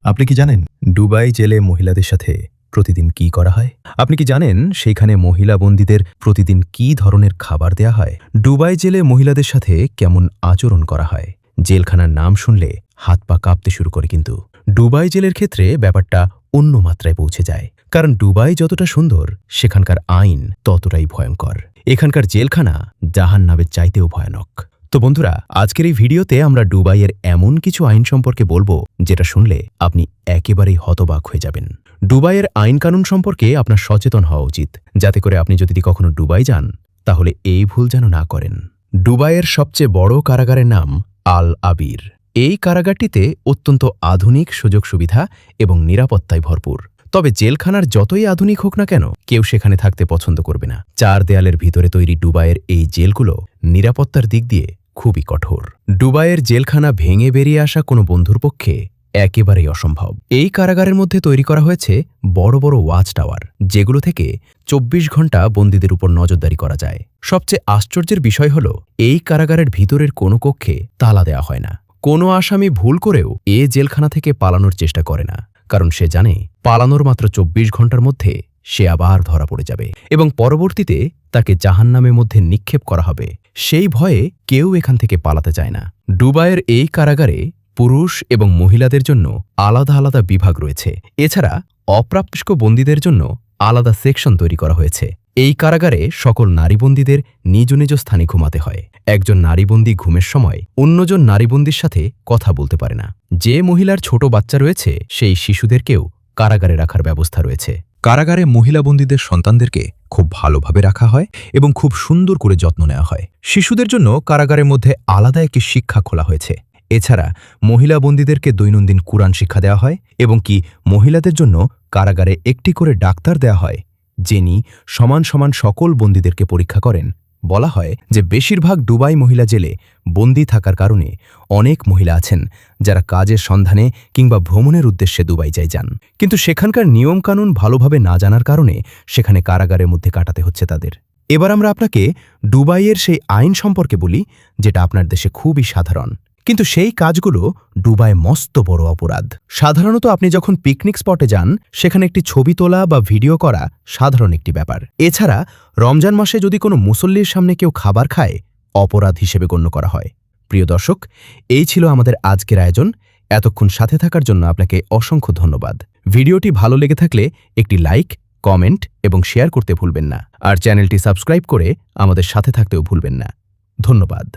আপনি কি জানেন দুবাই জেলে মহিলাদের সাথে প্রতিদিন কি করা হয়? আপনি কি জানেন সেইখানে মহিলা বন্দীদের প্রতিদিন কি ধরনের খাবার দেয়া হয়? দুবাই জেলে মহিলাদের সাথে কেমন আচরণ করা হয়? জেলখানার নাম শুনলে হাত পা কাঁপতে শুরু করে। কিন্তু দুবাই জেলের ক্ষেত্রে ব্যাপারটা অন্য মাত্রায় পৌঁছে যায়, কারণ দুবাই যতটা সুন্দর সেখানকার আইন ততটাই ভয়ঙ্কর। এখানকার জেলখানা জাহান্নামের চাইতেও ভয়ানক। তো বন্ধুরা, আজকের এই ভিডিওতে আমরা দুবাইয়ের এমন কিছু আইন সম্পর্কে বলবো যেটা শুনলে আপনি একেবারেই হতবাক হয়ে যাবেন। দুবাইয়ের আইন কানুন সম্পর্কে আপনার সচেতন হওয়া উচিত, যাতে করে আপনি যদি কখনো দুবাই যান তাহলে এই ভুল যেন না করেন। দুবাইয়ের সবচেয়ে বড় কারাগারের নাম আল আবির। এই কারাগারটিতে অত্যন্ত আধুনিক সুযোগ সুবিধা এবং নিরাপত্তায় ভরপুর। তবে জেলখানার যতই আধুনিক হোক না কেন, কেউ সেখানে থাকতে পছন্দ করবে না। 4 দেয়ালের ভিতরে তৈরি দুবাইয়ের এই জেলগুলো নিরাপত্তার দিক দিয়ে খুবই কঠোর। দুবাইয়ের জেলখানা ভেঙে বেরিয়ে আসা কোনো বন্ধুর পক্ষে একেবারেই অসম্ভব। এই কারাগারের মধ্যে তৈরি করা হয়েছে বড় বড় ওয়াচ টাওয়ার, যেগুলো থেকে 24 ঘন্টা বন্দীদের উপর নজরদারি করা যায়। সবচেয়ে আশ্চর্যের বিষয় হল, এই কারাগারের ভিতরের কোনো কক্ষে তালা দেওয়া হয় না। কোনো আসামি ভুল করেও এ জেলখানা থেকে পালানোর চেষ্টা করে না, কারণ সে জানে পালানোর মাত্র 24 ঘন্টার মধ্যে সে আবার ধরা পড়ে যাবে এবং পরবর্তীতে তাকে জাহান্নামের মধ্যে নিক্ষেপ করা হবে। সেই ভয়ে কেউ এখান থেকে পালাতে চায় না। দুবাইয়ের এই কারাগারে পুরুষ এবং মহিলাদের জন্য আলাদা আলাদা বিভাগ রয়েছে। এছাড়া অপ্রাপ্তবয়স্ক বন্দীদের জন্য আলাদা সেকশন তৈরি করা হয়েছে। এই কারাগারে সকল নারীবন্দীদের নিজ নিজ স্থানে ঘুমাতে হয়। একজন নারীবন্দী ঘুমের সময় অন্যজন নারীবন্দীর সাথে কথা বলতে পারে না। যে মহিলার ছোট বাচ্চা রয়েছে সেই শিশুদেরকেও কারাগারে রাখার ব্যবস্থা রয়েছে। কারাগারে মহিলা বন্দীদের সন্তানদেরকে খুব ভালোভাবে রাখা হয় এবং খুব সুন্দর করে যত্ন নেওয়া হয়। শিশুদের জন্য কারাগারের মধ্যে আলাদা একটি শিক্ষা খোলা হয়েছে। এছাড়া মহিলা বন্দীদেরকে দৈনন্দিন কুরআন শিক্ষা দেওয়া হয় এবং মহিলাদের জন্য কারাগারে একটি করে ডাক্তার দেওয়া হয়, যিনি সমান সমান সকল বন্দীদেরকে পরীক্ষা করেন। বলা হয় যে বেশিরভাগ দুবাই মহিলা জেলে বন্দী থাকার কারণে অনেক মহিলা আছেন যারা কাজের সন্ধানে কিংবা ভ্রমণের উদ্দেশ্যে দুবাই যান, কিন্তু সেখানকার নিয়মকানুন ভালোভাবে না জানার কারণে সেখানে কারাগারের মধ্যে কাটাতে হচ্ছে তাদের। এবার আমরা আপনাকে দুবাইয়ের সেই আইন সম্পর্কে বলি, যেটা আপনার দেশে খুবই সাধারণ, কিন্তু সেই কাজগুলো দুবাই মস্ত বড় অপরাধ। সাধারণত আপনি যখন পিকনিক স্পটে যান, সেখানে একটি ছবি তোলা বা ভিডিও করা সাধারণ একটি ব্যাপার। এছাড়া রমজান মাসে যদি কোনো মুসল্লির সামনে কেউ খাবার খায়, অপরাধ হিসেবে গণ্য করা হয়। প্রিয় দর্শক, এই ছিল আমাদের আজকের আয়োজন। এতক্ষণ সাথে থাকার জন্য আপনাকে অসংখ্য ধন্যবাদ। ভিডিওটি ভালো লেগে থাকলে একটি লাইক, কমেন্ট এবং শেয়ার করতে ভুলবেন না। আর চ্যানেলটি সাবস্ক্রাইব করে আমাদের সাথে থাকতেও ভুলবেন না। ধন্যবাদ।